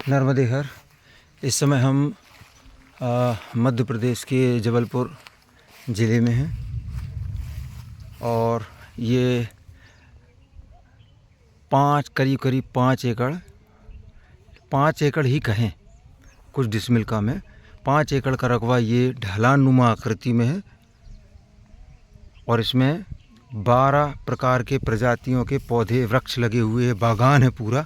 नर्मदे हर। इस समय हम मध्य प्रदेश के जबलपुर ज़िले में हैं और ये करीब 5 एकड़ ही कहें, कुछ डिसमिल कम है। 5 एकड़ का रकबा ये ढलान नुमा आकृति में है और इसमें 12 प्रकार के प्रजातियों के पौधे वृक्ष लगे हुए हैं, बागान है पूरा।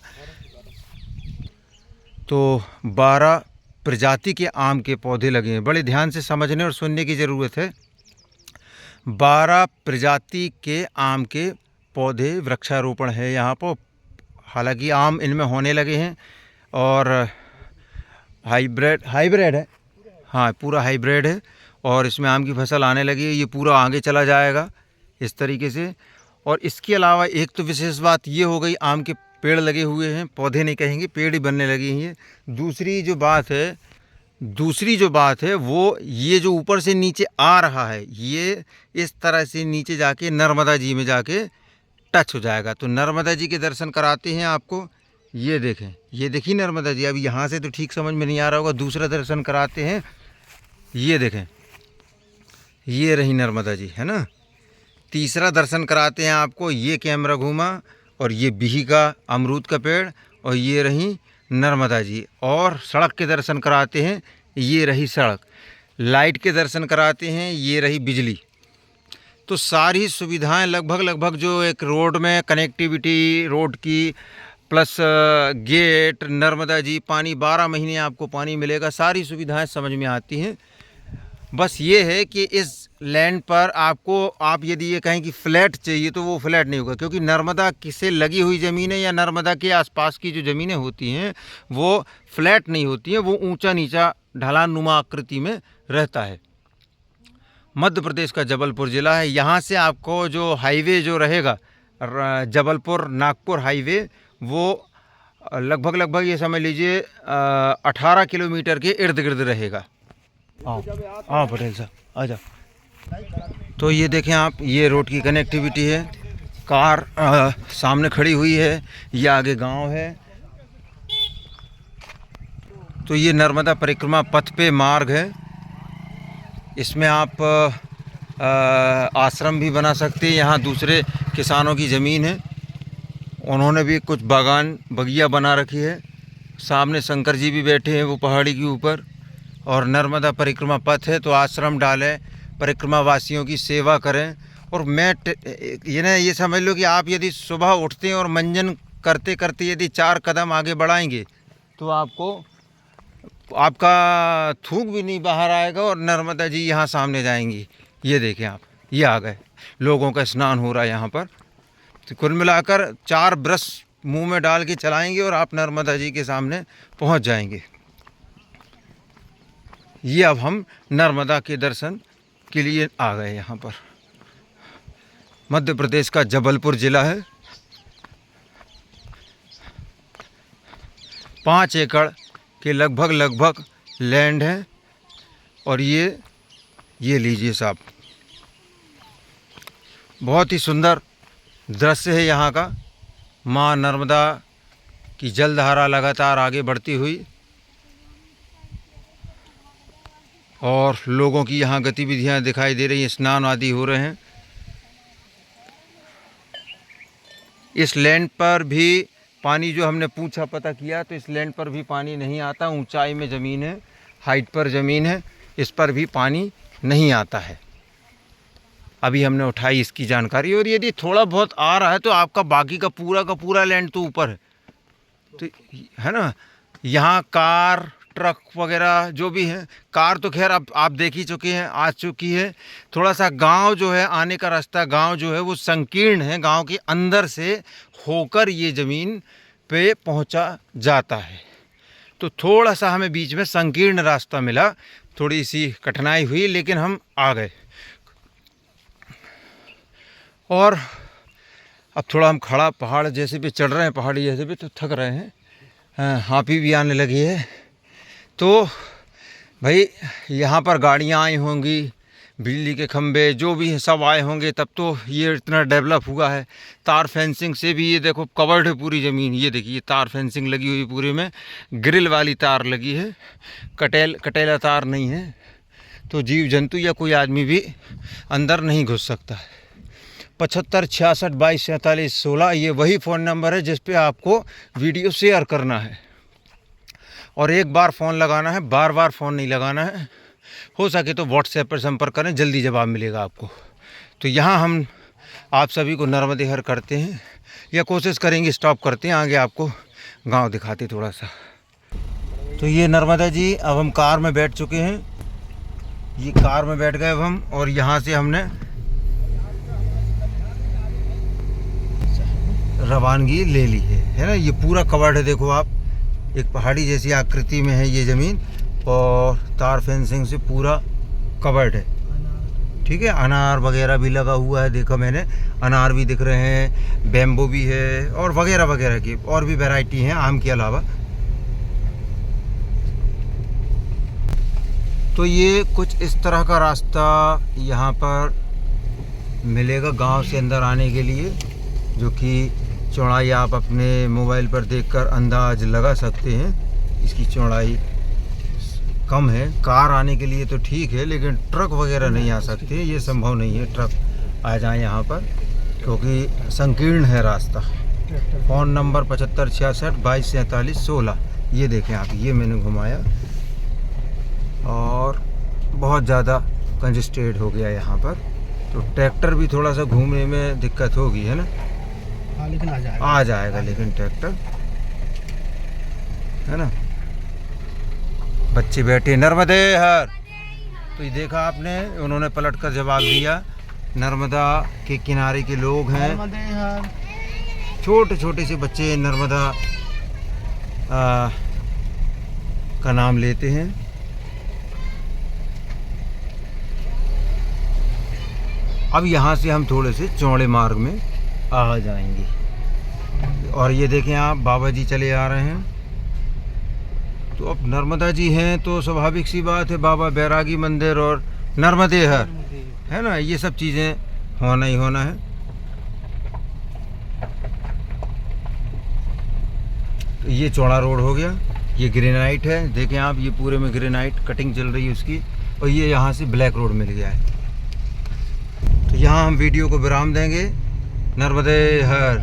तो 12 प्रजाति के आम के पौधे लगे हैं। बड़े ध्यान से समझने और सुनने की ज़रूरत है। 12 प्रजाति के आम के पौधे वृक्षारोपण है यहाँ पर। हालांकि आम इनमें होने लगे हैं और हाइब्रिड है, हाँ पूरा हाइब्रिड है और इसमें आम की फसल आने लगी है। ये पूरा आगे चला जाएगा इस तरीके से। और इसके अलावा एक तो विशेष बात ये हो गई, आम के पेड़ लगे हुए हैं, पौधे नहीं कहेंगे, पेड़ ही बनने लगे हैं। दूसरी जो बात है वो ये जो ऊपर से नीचे आ रहा है, ये इस तरह से नीचे जाके नर्मदा जी में जाके टच हो जाएगा। तो नर्मदा जी के दर्शन कराते हैं आपको। ये देखें, ये देखिए नर्मदा जी। अब यहाँ से तो ठीक समझ में नहीं आ रहा होगा, दूसरा दर्शन कराते हैं। ये देखें, ये रही नर्मदा जी, है ना। तीसरा दर्शन कराते हैं आपको। ये कैमरा घूमा और ये बिही का अमरूद का पेड़ और ये रही नर्मदा जी। और सड़क के दर्शन कराते हैं। ये रही सड़क। लाइट के दर्शन कराते हैं। ये रही बिजली। तो सारी सुविधाएं लगभग जो एक रोड में कनेक्टिविटी, रोड की प्लस गेट, नर्मदा जी, पानी 12 महीने आपको पानी मिलेगा, सारी सुविधाएं समझ में आती हैं। बस ये है कि इस लैंड पर आपको, आप यदि ये कहें कि फ्लैट चाहिए तो वो फ्लैट नहीं होगा, क्योंकि नर्मदा से लगी हुई ज़मीनें या नर्मदा के आसपास की जो ज़मीनें होती हैं वो फ्लैट नहीं होती हैं, वो ऊंचा नीचा ढलान नुमा आकृति में रहता है। मध्य प्रदेश का जबलपुर ज़िला है। यहाँ से आपको जो हाईवे जो रहेगा, जबलपुर नागपुर हाईवे, वो लगभग ये समझ लीजिए 18 किलोमीटर के इर्द गिर्द रहेगा। हाँ पटेल साहब आ जाओ। तो ये देखें आप, ये रोड की कनेक्टिविटी है। कार सामने खड़ी हुई है, ये आगे गांव है। तो ये नर्मदा परिक्रमा पथ पे मार्ग है। इसमें आप आश्रम भी बना सकते हैं। यहाँ दूसरे किसानों की ज़मीन है, उन्होंने भी कुछ बागान बगिया बना रखी है। सामने शंकर जी भी बैठे हैं वो पहाड़ी के ऊपर। और नर्मदा परिक्रमा पथ है तो आश्रम डालें, परिक्रमा वासियों की सेवा करें। और ये समझ लो कि आप यदि सुबह उठते हैं और मंजन करते करते यदि 4 कदम आगे बढ़ाएंगे तो आपका थूक भी नहीं बाहर आएगा और नर्मदा जी यहाँ सामने जाएंगी। ये देखें आप, ये आ गए, लोगों का स्नान हो रहा है यहाँ पर। तो कुल मिलाकर 4 ब्रश मुंह में डाल के चलाएंगे और आप नर्मदा जी के सामने पहुँच जाएंगे। ये अब हम नर्मदा के दर्शन के लिए आ गए यहाँ पर। मध्य प्रदेश का जबलपुर ज़िला है। 5 एकड़ के लगभग लैंड है और ये लीजिए साहब, बहुत ही सुंदर दृश्य है यहाँ का। माँ नर्मदा की जलधारा लगातार आगे बढ़ती हुई और लोगों की यहाँ गतिविधियाँ दिखाई दे रही हैं, स्नान आदि हो रहे हैं। इस लैंड पर भी पानी, जो हमने पूछा पता किया तो इस लैंड पर भी पानी नहीं आता। ऊंचाई में ज़मीन है, हाइट पर ज़मीन है, इस पर भी पानी नहीं आता है। अभी हमने उठाई इसकी जानकारी। और यदि थोड़ा बहुत आ रहा है तो आपका बाकी का पूरा लैंड तो ऊपर है, तो है ना। यहाँ कार ट्रक वगैरह जो भी है, कार तो खैर अब आप देख ही चुके हैं, आ चुकी है। थोड़ा सा गांव जो है, आने का रास्ता गांव जो है वो संकीर्ण है, गांव के अंदर से होकर ये ज़मीन पे पहुंचा जाता है। तो थोड़ा सा हमें बीच में संकीर्ण रास्ता मिला, थोड़ी सी कठिनाई हुई, लेकिन हम आ गए। और अब थोड़ा हम खड़ा पहाड़ जैसे पे चढ़ रहे हैं, पहाड़ी जैसे पे, तो थक रहे हैं, हांपी भी आने लगी है। तो भाई यहाँ पर गाड़ियाँ आई होंगी, बिजली के खंभे जो भी हैं सब आए होंगे, तब तो ये इतना डेवलप हुआ है। तार फेंसिंग से भी ये देखो कवर्ड है पूरी ज़मीन। ये देखिए तार फेंसिंग लगी हुई पूरे में, ग्रिल वाली तार लगी है, कटेला तार नहीं है, तो जीव जंतु या कोई आदमी भी अंदर नहीं घुस सकता है। 75 66 22 47 16 ये वही फ़ोन नंबर है जिस पे आपको वीडियो शेयर करना है, और एक बार फ़ोन लगाना है, बार बार फ़ोन नहीं लगाना है। हो सके तो व्हाट्सएप पर संपर्क करें, जल्दी जवाब मिलेगा आपको। तो यहाँ हम आप सभी को नर्मदे हर करते हैं, या कोशिश करेंगे स्टॉप करते हैं, आगे आपको गांव दिखाते थोड़ा सा। तो ये नर्मदा जी, अब हम कार में बैठ चुके हैं, ये कार में बैठ गए अब हम, और यहाँ से हमने रवानगी ले ली है ना। ये पूरा कवर्ड है, देखो आप, एक पहाड़ी जैसी आकृति में है ये ज़मीन, और तार फेंसिंग से पूरा कवर्ड है, ठीक है। अनार वगैरह भी लगा हुआ है, देखा मैंने, अनार भी दिख रहे हैं, बेम्बो भी है, और वगैरह वगैरह की और भी वैरायटी हैं आम के अलावा। तो ये कुछ इस तरह का रास्ता यहाँ पर मिलेगा गांव से अंदर आने के लिए, जो कि चौड़ाई आप अपने मोबाइल पर देखकर अंदाज लगा सकते हैं। इसकी चौड़ाई कम है, कार आने के लिए तो ठीक है, लेकिन ट्रक वगैरह नहीं आ सकते, ये संभव नहीं है ट्रक आ जाए यहाँ पर, क्योंकि संकीर्ण है रास्ता। फ़ोन नंबर 75 66 22 47 16, ये देखें आप, ये मैंने घुमाया, और बहुत ज़्यादा कंजस्टेड हो गया यहाँ पर, तो ट्रैक्टर भी थोड़ा सा घूमने में दिक्कत होगी, है ना। हाँ, लेकिन आ जाएगा लेकिन ट्रैक्टर, है ना। बच्चे बैठे नर्मदे हर, तो ये देखा आपने, उन्होंने पलट कर जवाब दिया। नर्मदा के किनारे के लोग हैं, छोटे छोटे से बच्चे नर्मदा का नाम लेते हैं। अब यहाँ से हम थोड़े से चौड़े मार्ग में आ जाएंगे, और ये देखें आप, बाबा जी चले आ रहे हैं। तो अब नर्मदा जी हैं तो स्वाभाविक सी बात है, बाबा बैरागी मंदिर और नर्मदे हर, है ना, ये सब चीज़ें होना ही होना है। तो ये चौड़ा रोड हो गया, ये ग्रेनाइट है, देखें आप, ये पूरे में ग्रेनाइट कटिंग चल रही है उसकी, और ये यहाँ से ब्लैक रोड मिल गया है। तो यहाँ हम वीडियो को विराम देंगे। नर्मदे हर।